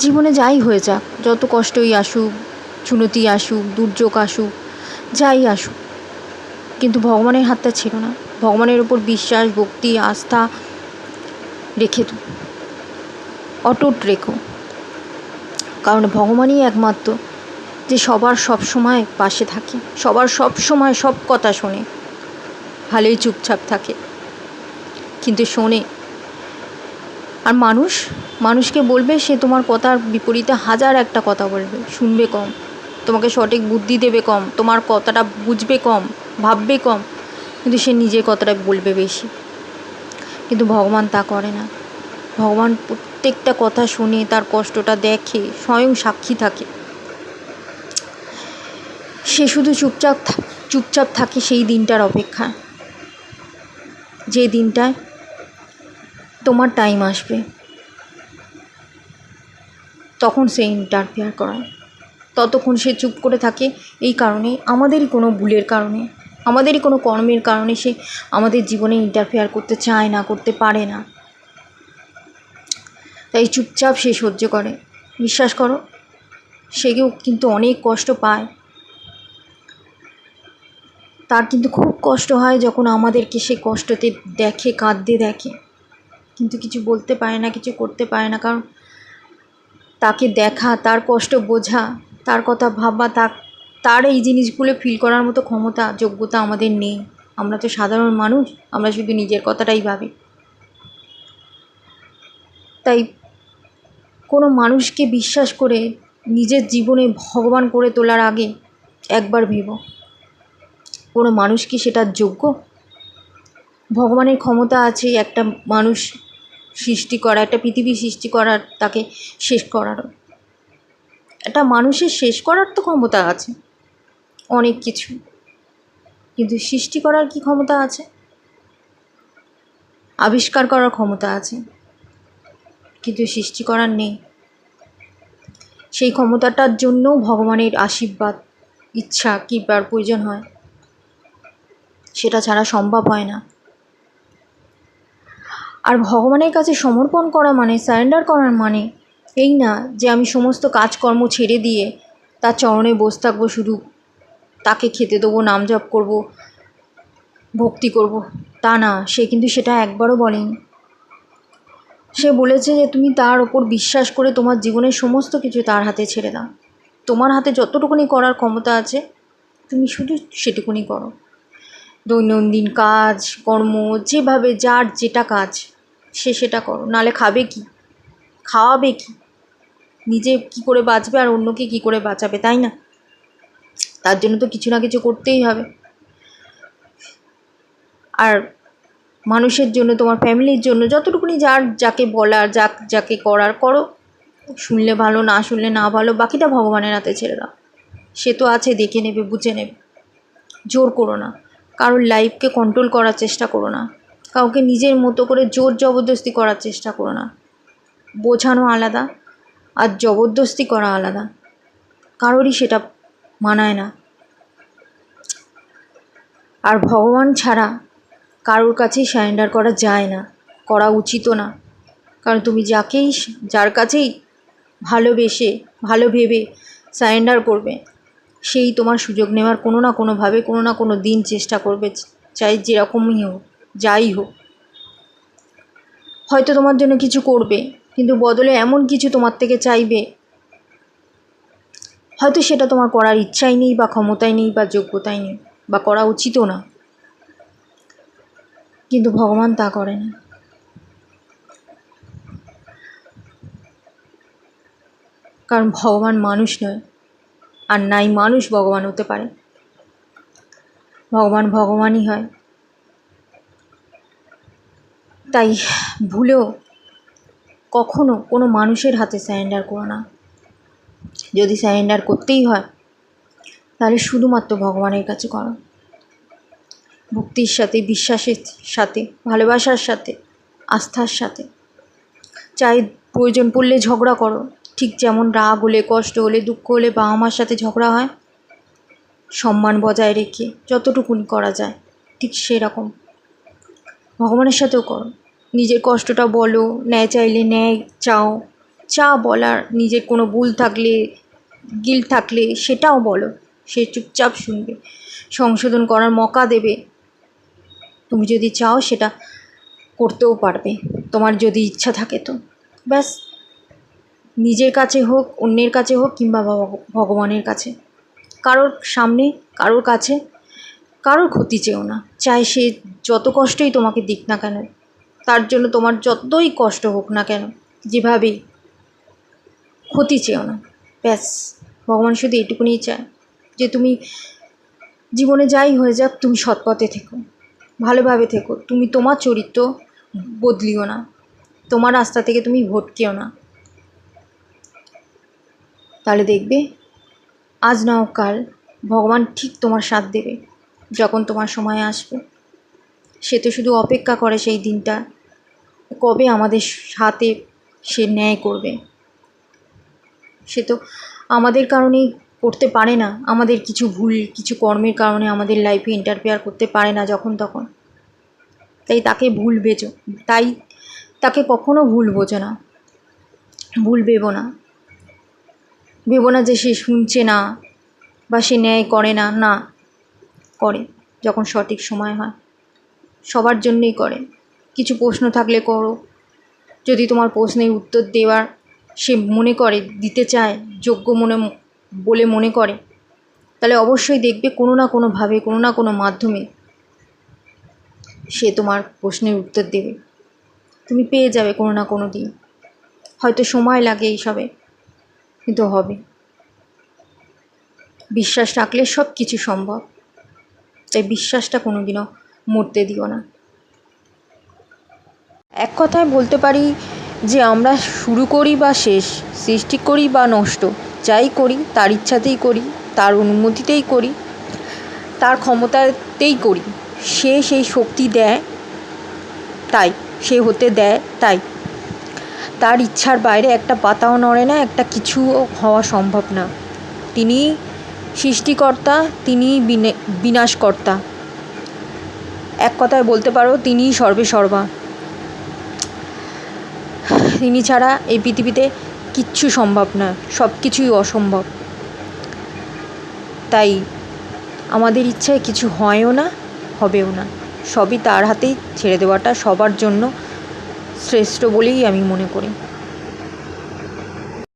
জীবনে যাই হয়ে যাক, যত কষ্টই আসুক, চুনতি আসুক, দুর্যোগ আসুক, যাই আসুক, কিন্তু ভগবানের হাতটা ছিল না। ভগবানের ওপর বিশ্বাস, ভক্তি, আস্থা রেখে তো অটুট রেখো, কারণ ভগবানই একমাত্র যে সবার সব সময় পাশে থাকে, সবার সব সময় সব কথা শোনে। ভালোই চুপচাপ থাকে কিন্তু শোনে। আর মানুষকে বলবে, সে তোমার কথার বিপরীতে হাজার একটা কথা বলবে, শুনবে কম, তোমাকে সঠিক বুদ্ধি দেবে কম, তোমার কথাটা বুঝবে কম, ভাববে কম, কিন্তু সে নিজের কথাটা বলবে বেশি। কিন্তু ভগবান তা করে না। ভগবান প্রত্যেকটা কথা শুনে, তার কষ্টটা দেখে, স্বয়ং সাক্ষী থাকে। সে শুধু চুপচাপ থাকে সেই দিনটার অপেক্ষায়, যে দিনটায় তোমার টাইম আসবে, তখন সে ইন্টারফেয়ার করায়। ততক্ষণ সে চুপ করে থাকে এই কারণে, আমাদেরই কোনো ভুলের কারণে, আমাদেরই কোনো কর্মের কারণে সে আমাদের জীবনে ইন্টারফেয়ার করতে চায় না, করতে পারে না। তাই চুপচাপ সে সহ্য করে। বিশ্বাস করো, সেও কিন্তু অনেক কষ্ট পায়। তার কিন্তু খুব কষ্ট হয় যখন আমাদেরকে সে কষ্টতে দেখে, কাঁদতে দেখে, কিন্তু কিছু বলতে পারে না, কিছু করতে পারে না। কারণ তাকে দেখা, তার কষ্ট বোঝা, তার কথা ভাবা, তার এই জিনিসগুলো ফিল করার মতো ক্ষমতা, যোগ্যতা আমাদের নেই। আমরা তো সাধারণ মানুষ, আমরা শুধু নিজের কথাটাই ভাবি। তাই কোনো মানুষকে বিশ্বাস করে নিজের জীবনে ভগবান করে তোলার আগে একবার ভেবো, কোনো মানুষ কি সেটার যোগ্য? ভগবানের ক্ষমতা আছে একটা মানুষ সৃষ্টি করা, একটা পৃথিবী সৃষ্টি করার, তাকে শেষ করারও। একটা মানুষের শেষ করার তো ক্ষমতা আছে অনেক কিছু, কিন্তু সৃষ্টি করার কি ক্ষমতা আছে? আবিষ্কার করার ক্ষমতা আছে, কিন্তু সৃষ্টি করার নেই। সেই ক্ষমতাটার জন্যও ভগবানের আশীর্বাদ, ইচ্ছা, কৃপার প্রয়োজন হয়, সেটা ছাড়া সম্ভব হয় না। আর ভগবানের কাছে সমর্পণ করা মানে, সারেন্ডার করার মানে এই না যে আমি সমস্ত কাজকর্ম ছেড়ে দিয়ে তার চরণে বসে থাকবো, শুধু তাকে খেতে দেবো, নাম জপ করবো, ভক্তি করব, তা না। সে কিন্তু সেটা একবারও বলেনি। সে বলেছে যে তুমি তার ওপর বিশ্বাস করে তোমার জীবনের সমস্ত কিছু তার হাতে ছেড়ে দাও। তোমার হাতে যতটুকুনি করার ক্ষমতা আছে তুমি শুধু সেটুকুনি করো। দৈনন্দিন কাজ কর্ম, যেভাবে যার যেটা কাজ সে সেটা করো। নালে খাবে কি, খাওয়াবে কি, নিজে কি করে বাঁচবে আর অন্যকে কি করে বাঁচাবে, তাই না? তার জন্য তো কিছু না কিছু করতেই হবে। আর মানুষের জন্য, তোমার ফ্যামিলির জন্য যতটুকুনি যাকে বলার, যাকে করার করো। শুনলে ভালো, না শুনলে না ভালো, বাকিটা ভগবানের হাতে ছেড়ে দাও। সে তো আছে, দেখে নেবে, বুঝে নেবে। জোর করো না, কারোর লাইফকে কন্ট্রোল করার চেষ্টা করো না, কাউকে নিজের মতো করে জোর জবরদস্তি করার চেষ্টা করো না। বোঝানো আলাদা আর জবরদস্তি করা আলাদা, কারোরই সেটা মানায় না। আর ভগবান ছাড়া কারোর কাছেই সারেন্ডার করা যায় না, করা উচিতও না। কারণ তুমি যার কাছেই ভালোবেসে, ভালো ভেবে সারেন্ডার করবে, সেই তোমার সুযোগ নেওয়ার কোনো না কোনোভাবে, কোনো না কোনো দিন চেষ্টা করবে, চাই যেরকমই হোক, যাই হোক। হয়তো তোমার জন্য কিছু করবে, কিন্তু বদলে এমন কিছু তোমার থেকে চাইবে, হয়তো সেটা তোমার করার ইচ্ছাই নেই, বা ক্ষমতাই নেই, বা যোগ্যতাই নেই, বা করা উচিতও না। কিন্তু ভগবান তা করে না। কারণ ভগবান মানুষ নয়, আর নাই মানুষ ভগবান হতে পারে। ভগবান ভগবানই হয়। তাই ভুলেও কখনো কোনো মানুষের হাতে সারেন্ডার করো না। যদি সারেন্ডার করতেই হয় তাহলে শুধুমাত্র ভগবানের কাছে করো, ভক্তির সাথে, বিশ্বাসের সাথে, ভালোবাসার সাথে, আস্থার সাথে। চাই প্রয়োজন পড়লে ঝগড়া করো, ঠিক যেমন রাগ হলে, কষ্ট হলে, দুঃখ হলে বাবা মার সাথে ঝগড়া হয়, সম্মান বজায় রেখে যতটুকুনি করা যায়, ঠিক সেরকম ভগবানের সাথেও করো। নিজের কষ্টটা বলো, ন্যায় চাইলে ন্যায় চাও, যা বলার, নিজের কোনো ভুল থাকলে, গিল্ট থাকলে সেটাও বলো, সে চুপচাপ শুনবে, সংশোধন করার মৌকা দেবে। তুমি যদি চাও সেটা করতেও পারবে, তোমার যদি ইচ্ছা থাকে তো। ব্যাস, নিজের কাছে হোক, অন্যের কাছে হোক, কিংবা ভগবানের কাছে, কারোর সামনে, কারোর কাছে কারোর ক্ষতি চেও না। চাই সে যত কষ্টই তোমাকে দিক না কেন, তার জন্য তোমার যতই কষ্ট হোক না কেন, যেভাবেই, ক্ষতি চেও না। ব্যাস, ভগবান শুধু এটুকুনি চায় যে তুমি জীবনে যাই হয়ে যাক, তুমি সৎ পথে থেকো, ভালোভাবে থেকো। তুমি তোমার চরিত্র বদলিও না, তোমার রাস্তা থেকে তুমি ভটকেও না। তাহলে দেখবে আজ না হোক কাল ভগবান ঠিক তোমার সাথ দেবে যখন তোমার সময় আসবে। সে তো শুধু অপেক্ষা করে সেই দিনটা, কবে আমাদের সাথে সে ন্যায় করবে। সে তো আমাদের কারণেই করতে পারে না, আমাদের কিছু ভুল, কিছু কর্মের কারণে আমাদের লাইফে ইন্টারফেয়ার করতে পারে না যখন তখন। তাই তাকে কখনো ভুল বোঝো না, ভুল ভেবো না। ভেবো না যে সে শুনছে না বা সে ন্যায় করে না, না করে, যখন সঠিক সময় হয় সবার জন্যেই করে। কিছু প্রশ্ন থাকলে করো, যদি তোমার প্রশ্নের উত্তর দেওয়ার সে মনে করে, দিতে চায়, যোগ্য বলে মনে করে, তাহলে অবশ্যই দেখবে কোনো না কোনোভাবে, কোনো না কোনো মাধ্যমে সে তোমার প্রশ্নের উত্তর দেবে, তুমি পেয়ে যাবে কোনো না কোনো দিন। হয়তো সময় লাগে এইসবে, কিন্তু হবে। বিশ্বাস রাখলে সব কিছু সম্ভব, তাই বিশ্বাসটা কোনো দিনও মরতে দিও না। এক কথায় বলতে পারি যে আমরা শুরু করি বা শেষ, সৃষ্টি করি বা নষ্ট, যাই করি তার ইচ্ছাতেই করি, তার অনুমতিতেই করি, তার ক্ষমতাতেই করি। সে সেই শক্তি দেয় তাই, সে হতে দেয় তাই। তার ইচ্ছার বাইরে একটা পাতাও নড়ে না, একটা কিছুও হওয়া সম্ভব না। তিনি সৃষ্টিকর্তা, তিনি বিনাশকর্তা। এক কথায় বলতে পারো তিনিই সর্বে সর্বা। তিনি ছাড়া এই পৃথিবীতে কিচ্ছু সম্ভব না, সব কিছুই অসম্ভব। তাই আমাদের ইচ্ছায় কিছু হয়ও না, হবেও না, সবই তার হাতেই ছেড়ে দেওয়াটা সবার জন্য শ্রেষ্ঠ বলেই আমি মনে করি।